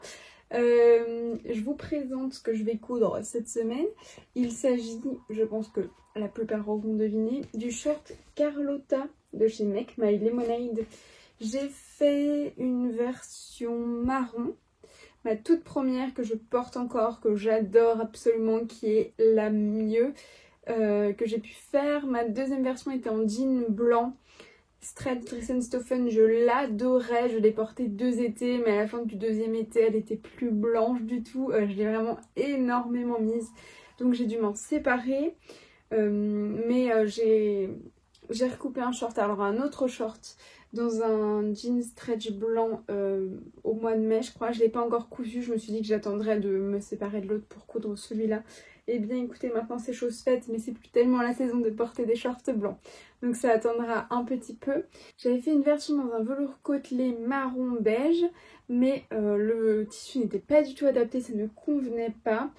Je vous présente ce que je vais coudre cette semaine. Il s'agit, je pense que la plupart auront deviné, du short Carlotta de chez Make My Lemonade. J'ai fait une version marron, ma toute première que je porte encore, que j'adore absolument, qui est la mieux que j'ai pu faire. Ma deuxième version était en jean blanc. Stretch Dressenstoffen, je l'adorais, je l'ai portée 2 étés, mais à la fin du deuxième été, elle était plus blanche du tout. Je l'ai vraiment énormément mise, donc j'ai dû m'en séparer. J'ai recoupé un short, alors un autre short, dans un jean stretch blanc au mois de mai, je crois. Je ne l'ai pas encore cousu, je me suis dit que j'attendrais de me séparer de l'autre pour coudre celui-là. Et bien écoutez, maintenant c'est chose faite, mais c'est plus tellement la saison de porter des shorts blancs. Donc ça attendra un petit peu. J'avais fait une version dans un velours côtelé marron beige, mais le tissu n'était pas du tout adapté, ça ne convenait pas.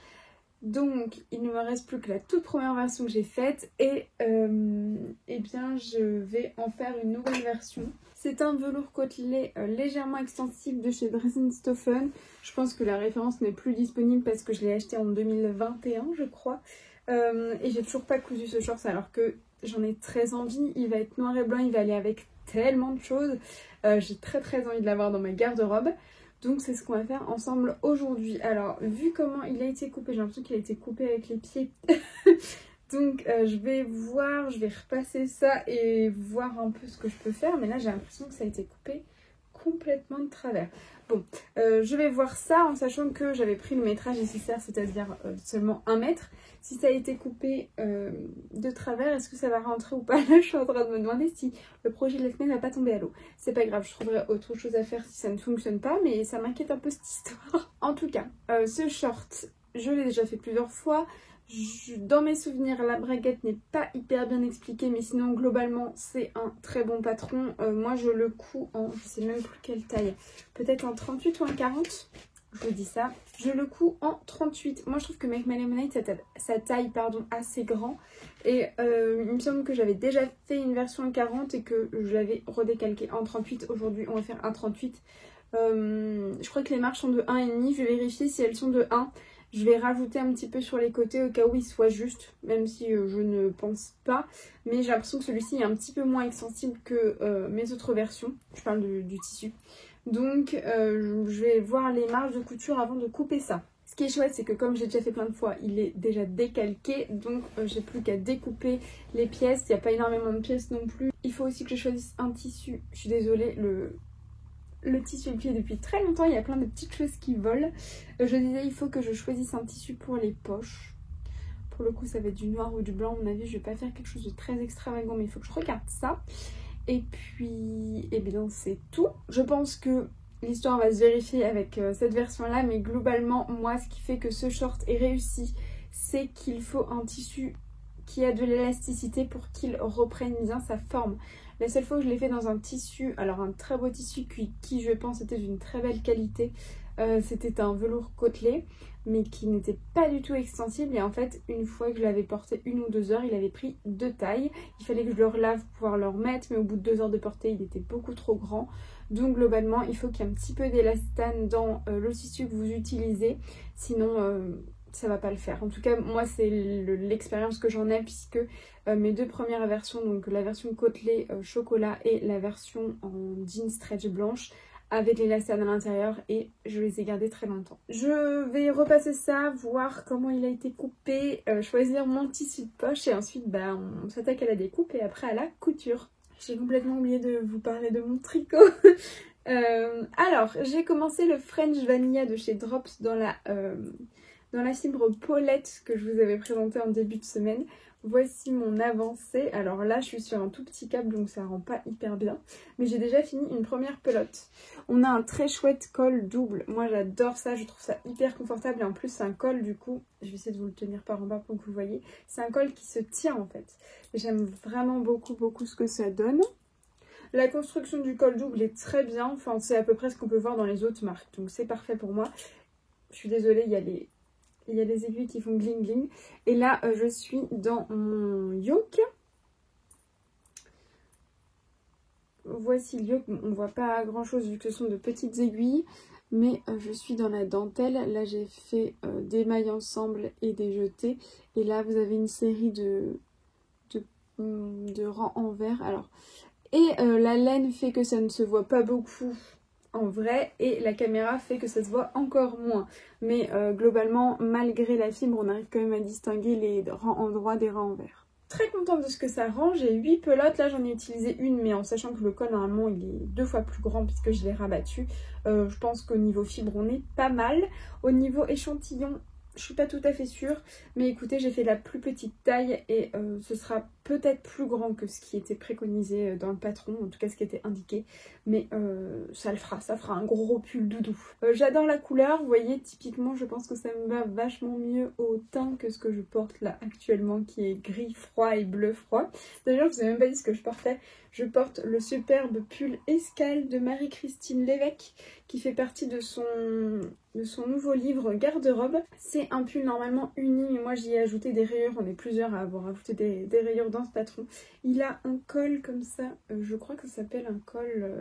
Donc il ne me reste plus que la toute première version que j'ai faite et eh bien je vais en faire une nouvelle version. C'est un velours côtelé légèrement extensible de chez Dressenstoffen. Je pense que la référence n'est plus disponible parce que je l'ai acheté en 2021 je crois. Et j'ai toujours pas cousu ce short alors que j'en ai très envie. Il va être noir et blanc, il va aller avec tellement de choses. J'ai très envie de l'avoir dans ma garde-robe. Donc c'est ce qu'on va faire ensemble aujourd'hui. Alors vu comment il a été coupé, j'ai l'impression qu'il a été coupé avec les pieds. Donc je vais repasser ça et voir un peu ce que je peux faire. Mais là j'ai l'impression que ça a été coupé complètement de travers. Bon, je vais voir ça en sachant que j'avais pris le métrage nécessaire, c'est-à-dire seulement 1 mètre. Si ça a été coupé de travers, est-ce que ça va rentrer ou pas? Là, je suis en train de me demander si le projet de la semaine va pas tomber à l'eau. C'est pas grave, je trouverai autre chose à faire si ça ne fonctionne pas, mais ça m'inquiète un peu cette histoire. En tout cas, ce short, je l'ai déjà fait plusieurs fois. Dans mes souvenirs, la braguette n'est pas hyper bien expliquée, mais sinon globalement c'est un très bon patron. Moi je le couds en, je sais même plus quelle taille, peut-être en 38 ou en 40, je vous dis ça. Je le couds en 38. Moi je trouve que Make My Lemonade, sa taille assez grand. Et il me semble que j'avais déjà fait une version en 40 et que je l'avais redécalqué en 38. Aujourd'hui on va faire un 38. Je crois que les marches sont de 1,5, je vais vérifier si elles sont de 1. Je vais rajouter un petit peu sur les côtés au cas où il soit juste, même si je ne pense pas. Mais j'ai l'impression que celui-ci est un petit peu moins extensible que mes autres versions. Je parle du tissu. Donc je vais voir les marges de couture avant de couper ça. Ce qui est chouette, c'est que comme j'ai déjà fait plein de fois, il est déjà décalqué. Donc j'ai plus qu'à découper les pièces. Il n'y a pas énormément de pièces non plus. Il faut aussi que je choisisse un tissu. Je suis désolée, le tissu est plié depuis très longtemps, il y a plein de petites choses qui volent. Je disais, il faut que je choisisse un tissu pour les poches. Pour le coup, ça va être du noir ou du blanc. À mon avis, je vais pas faire quelque chose de très extravagant, mais il faut que je regarde ça. Et puis, eh bien, c'est tout. Je pense que l'histoire va se vérifier avec cette version-là, mais globalement, moi, ce qui fait que ce short est réussi, c'est qu'il faut un tissu qui a de l'élasticité pour qu'il reprenne bien sa forme. La seule fois où je l'ai fait dans un tissu, alors un très beau tissu qui je pense était d'une très belle qualité, c'était un velours côtelé mais qui n'était pas du tout extensible et en fait une fois que je l'avais porté 1 ou 2 heures il avait pris 2 tailles. Il fallait que je le relave pour pouvoir le remettre mais au bout de 2 heures de portée il était beaucoup trop grand. Donc globalement il faut qu'il y ait un petit peu d'élastane dans le tissu que vous utilisez, sinon ça va pas le faire. En tout cas moi c'est l'expérience que j'en ai puisque mes 2 premières versions, donc la version côtelée chocolat et la version en jean stretch blanche avec l'élastane à l'intérieur et je les ai gardés très longtemps. Je vais repasser ça, voir comment il a été coupé, choisir mon tissu de poche et ensuite on s'attaque à la découpe et après à la couture. J'ai complètement oublié de vous parler de mon tricot. Alors, j'ai commencé le French Vanilla de chez Drops dans la fibre Paulette que je vous avais présenté en début de semaine. Voici mon avancée. Alors là, je suis sur un tout petit câble donc ça rend pas hyper bien. Mais j'ai déjà fini une première pelote. On a un très chouette col double. Moi, j'adore ça. Je trouve ça hyper confortable. Et en plus, c'est un col du coup. Je vais essayer de vous le tenir par en bas pour que vous voyez. C'est un col qui se tient en fait. J'aime vraiment beaucoup ce que ça donne. La construction du col double est très bien. Enfin, c'est à peu près ce qu'on peut voir dans les autres marques. Donc c'est parfait pour moi. Je suis désolée, il y a les aiguilles qui font gling gling. Et là, je suis dans mon yoke. Voici le yoke. On voit pas grand chose vu que ce sont de petites aiguilles. Mais je suis dans la dentelle. Là, j'ai fait des mailles ensemble et des jetés. Et là, vous avez une série de rangs en vert. Alors, et la laine fait que ça ne se voit pas beaucoup en vrai et la caméra fait que ça se voit encore moins. Mais globalement, malgré la fibre, on arrive quand même à distinguer les rangs en droit des rangs en vert. Très contente de ce que ça rend. J'ai 8 pelotes. Là, j'en ai utilisé une, mais en sachant que le col, normalement, il est 2 fois plus grand puisque je l'ai rabattu. Je pense qu'au niveau fibre, on est pas mal. Au niveau échantillon, je suis pas tout à fait sûre, mais écoutez, j'ai fait la plus petite taille et ce sera peut-être plus grand que ce qui était préconisé dans le patron, en tout cas ce qui était indiqué, mais ça le fera, ça fera un gros pull doudou. J'adore la couleur, vous voyez, typiquement je pense que ça me va vachement mieux au teint que ce que je porte là actuellement qui est gris froid et bleu froid. D'ailleurs, je vous ai même pas dit ce que je portais. Je porte le superbe pull Escale de Marie-Christine Lévesque qui fait partie de son nouveau livre garde-robe. C'est un pull normalement uni, mais moi j'y ai ajouté des rayures. On est plusieurs à avoir ajouté des rayures dans ce patron. Il a un col comme ça, je crois que ça s'appelle un col...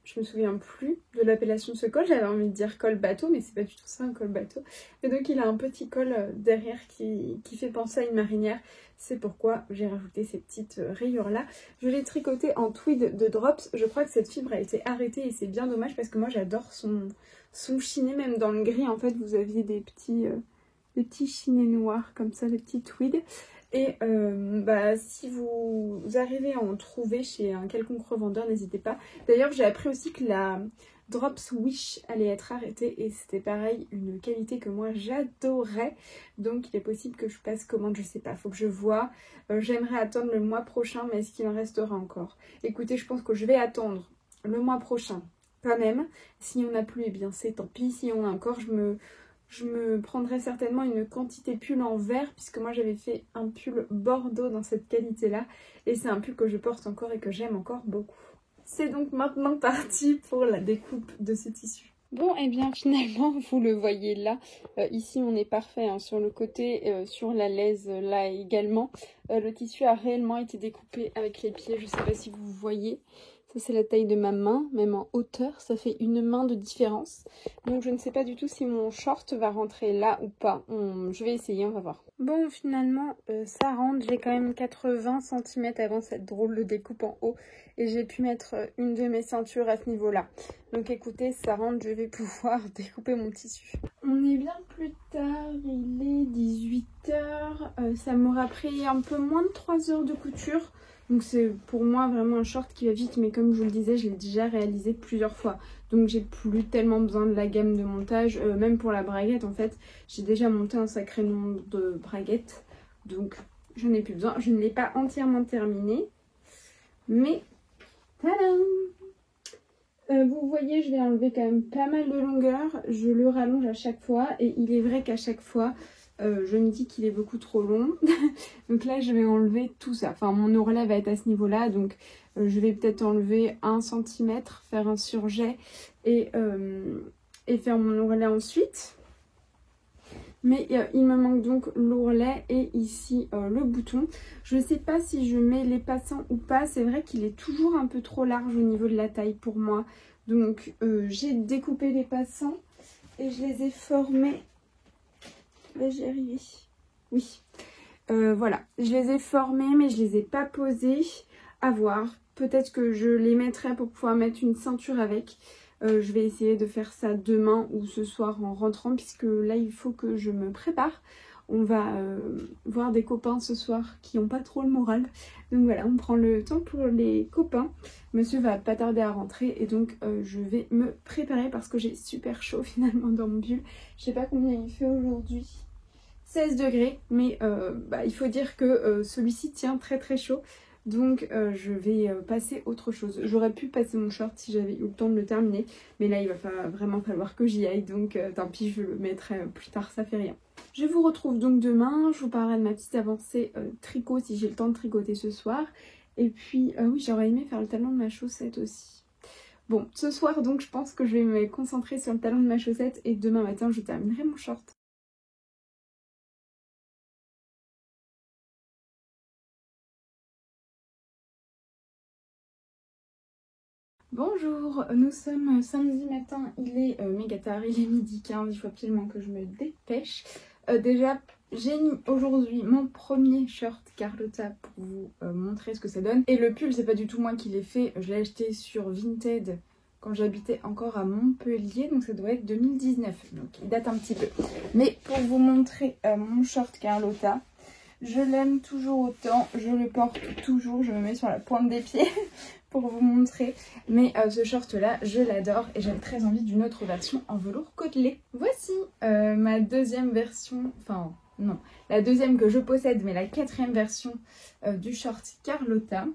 Je me souviens plus de l'appellation de ce col, j'avais envie de dire col bateau, mais c'est pas du tout ça un col bateau. Et donc il a un petit col derrière qui fait penser à une marinière. C'est pourquoi j'ai rajouté ces petites rayures là. Je l'ai tricoté en tweed de Drops. Je crois que cette fibre a été arrêtée et c'est bien dommage parce que moi j'adore son chiné, même dans le gris en fait vous aviez des petits chinés noirs comme ça, des petits tweeds. Et si vous arrivez à en trouver chez un quelconque revendeur, n'hésitez pas. D'ailleurs, j'ai appris aussi que la Drops Wish allait être arrêtée et c'était pareil, une qualité que moi j'adorais. Donc il est possible que je passe commande, je sais pas, faut que je vois. J'aimerais attendre le mois prochain, mais est-ce qu'il en restera encore? Écoutez, je pense que je vais attendre le mois prochain quand même. Si on n'a plus, eh bien c'est tant pis. Si on a encore, je me prendrai certainement une quantité pull en vert puisque moi j'avais fait un pull bordeaux dans cette qualité là et c'est un pull que je porte encore et que j'aime encore beaucoup. C'est donc maintenant parti pour la découpe de ce tissu. Bon et bien finalement vous le voyez là, ici on est parfait hein, sur le côté, sur la laise là également. Le tissu a réellement été découpé avec les pieds, je sais pas si vous voyez. Ça c'est la taille de ma main, même en hauteur, ça fait une main de différence. Donc je ne sais pas du tout si mon short va rentrer là ou pas. Je vais essayer, on va voir. Bon finalement ça rentre, j'ai quand même 80 cm avant cette drôle de découpe en haut. Et j'ai pu mettre une de mes ceintures à ce niveau-là. Donc écoutez, ça rentre, je vais pouvoir découper mon tissu. On est bien plus tard, il est 18 h. Ça m'aura pris un peu moins de 3 heures de couture. Donc c'est pour moi vraiment un short qui va vite, mais comme je vous le disais, je l'ai déjà réalisé plusieurs fois. Donc j'ai plus tellement besoin de la gamme de montage, même pour la braguette en fait. J'ai déjà monté un sacré nombre de braguettes, donc je n'ai plus besoin. Je ne l'ai pas entièrement terminé, mais tadam! Vous voyez, je vais enlever quand même pas mal de longueur. Je le rallonge à chaque fois et il est vrai qu'à chaque fois, Je me dis qu'il est beaucoup trop long. Donc là je vais enlever tout ça. Enfin mon ourlet va être à ce niveau là. Donc je vais peut-être enlever 1 cm, faire un surjet et faire mon ourlet ensuite. Mais il me manque donc l'ourlet et ici le bouton. Je ne sais pas si je mets les passants ou pas. C'est vrai qu'il est toujours un peu trop large au niveau de la taille pour moi. Donc j'ai découpé les passants et je les ai formés. Là j'y arrivé. Oui. Voilà. Je les ai formés mais je les ai pas posés. À voir. Peut-être que je les mettrai pour pouvoir mettre une ceinture avec. Je vais essayer de faire ça demain ou ce soir en rentrant puisque là il faut que je me prépare. On va voir des copains ce soir qui n'ont pas trop le moral. Donc voilà, on prend le temps pour les copains. Monsieur va pas tarder à rentrer et donc je vais me préparer parce que j'ai super chaud finalement dans mon pull. Je sais pas combien il fait aujourd'hui. 16 degrés, mais il faut dire que celui-ci tient très très chaud. Donc je vais passer autre chose. J'aurais pu passer mon short si j'avais eu le temps de le terminer. Mais là il va vraiment falloir que j'y aille. Donc tant pis, je le mettrai plus tard, ça fait rien. Je vous retrouve donc demain. Je vous parlerai de ma petite avancée tricot si j'ai le temps de tricoter ce soir. Et puis oui, j'aurais aimé faire le talon de ma chaussette aussi. Bon, ce soir donc je pense que je vais me concentrer sur le talon de ma chaussette. Et demain matin je terminerai mon short. Bonjour, nous sommes samedi matin, il est méga tard, il est midi 15, il faut absolument que je me dépêche. Déjà, j'ai mis aujourd'hui mon premier short Carlotta pour vous montrer ce que ça donne. Et le pull, c'est pas du tout moi qui l'ai fait, je l'ai acheté sur Vinted quand j'habitais encore à Montpellier, donc ça doit être 2019, donc il date un petit peu. Mais pour vous montrer mon short Carlotta, je l'aime toujours autant, je le porte toujours, je me mets sur la pointe des pieds pour vous montrer. Mais ce short là, je l'adore et j'ai très envie d'une autre version en velours côtelé. Voici ma deuxième version, enfin non, la deuxième que je possède, mais la 4e version du short Carlotta.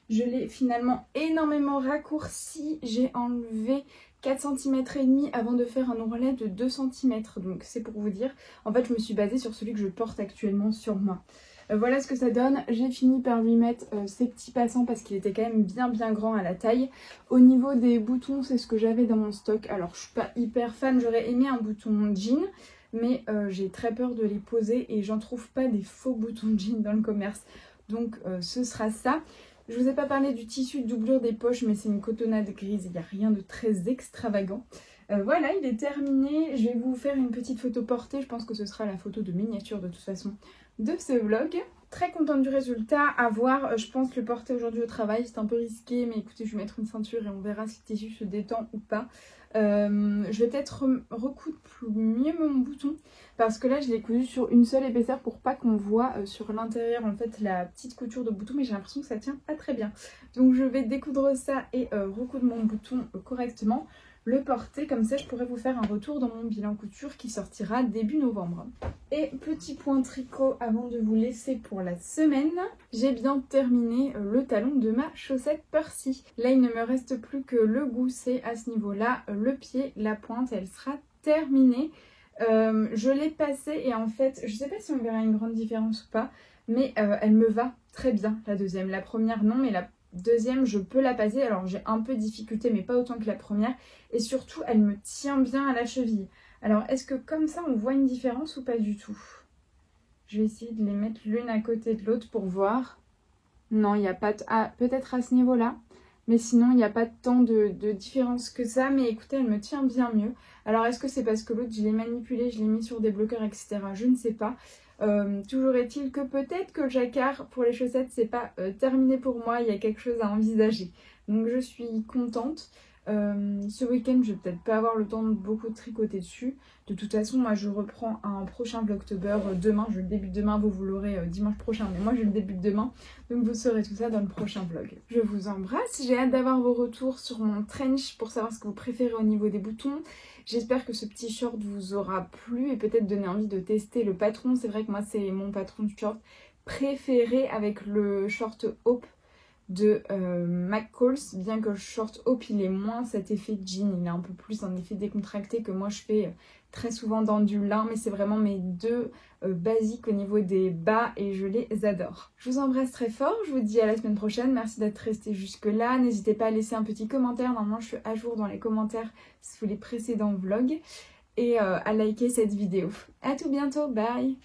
Je l'ai finalement énormément raccourci, j'ai enlevé 4 cm et demi avant de faire un ourlet de 2 cm, donc c'est pour vous dire. En fait je me suis basée sur celui que je porte actuellement sur moi. Voilà ce que ça donne, j'ai fini par lui mettre ces petits passants parce qu'il était quand même bien grand à la taille. Au niveau des boutons, c'est ce que j'avais dans mon stock. Alors je suis pas hyper fan, j'aurais aimé un bouton jean, mais j'ai très peur de les poser et j'en trouve pas des faux boutons jean dans le commerce. Donc ce sera ça. Je vous ai pas parlé du tissu de doublure des poches, mais c'est une cotonnade grise, il n'y a rien de très extravagant. Voilà, il est terminé. Je vais vous faire une petite photo portée, je pense que ce sera la photo de miniature de toute façon de ce vlog. Très contente du résultat, à voir, je pense le porter aujourd'hui au travail, c'est un peu risqué, mais écoutez, je vais mettre une ceinture et on verra si le tissu se détend ou pas. Je vais peut-être recoudre mieux mon bouton parce que là je l'ai cousu sur une seule épaisseur pour pas qu'on voit sur l'intérieur en fait la petite couture de bouton, mais j'ai l'impression que ça tient pas très bien. Donc je vais découdre ça et recoudre mon bouton correctement, le porter, comme ça je pourrais vous faire un retour dans mon bilan couture qui sortira début novembre. Et petit point tricot avant de vous laisser pour la semaine, j'ai bien terminé le talon de ma chaussette Percy. Là il ne me reste plus que le gousset à ce niveau là, le pied, la pointe, elle sera terminée. Je l'ai passée et en fait je sais pas si on verra une grande différence ou pas, mais elle me va très bien la deuxième. La première non, mais la deuxième je peux la passer, alors j'ai un peu de difficulté mais pas autant que la première, et surtout elle me tient bien à la cheville. Alors est-ce que comme ça on voit une différence ou pas du tout? Je vais essayer de les mettre l'une à côté de l'autre pour voir. Non, il n'y a pas de... Ah, peut-être à ce niveau là, mais sinon il n'y a pas tant de différence que ça. Mais écoutez, elle me tient bien mieux. Alors est-ce que c'est parce que l'autre je l'ai manipulé, je l'ai mis sur des bloqueurs etc, je ne sais pas. Toujours est-il que peut-être que le jacquard pour les chaussettes c'est pas terminé pour moi, il y a quelque chose à envisager. Donc je suis contente. Ce week-end je vais peut-être pas avoir le temps de beaucoup tricoter dessus. De toute façon moi je reprends un prochain vlogtober demain, je le débute demain, vous l'aurez dimanche prochain, mais moi je le débute demain, donc vous saurez tout ça dans le prochain vlog. Je vous embrasse, j'ai hâte d'avoir vos retours sur mon trench pour savoir ce que vous préférez au niveau des boutons. J'espère que ce petit short vous aura plu et peut-être donné envie de tester le patron. C'est vrai que moi c'est mon patron de short préféré avec le short Hope de McCalls, bien que le short Hope il ait moins cet effet jean, il est un peu plus un effet décontracté que moi je fais très souvent dans du lin, mais c'est vraiment mes deux basiques au niveau des bas et je les adore. Je vous embrasse très fort, je vous dis à la semaine prochaine, merci d'être resté jusque là, n'hésitez pas à laisser un petit commentaire, normalement je suis à jour dans les commentaires sous les précédents vlogs, et à liker cette vidéo. À tout bientôt, bye!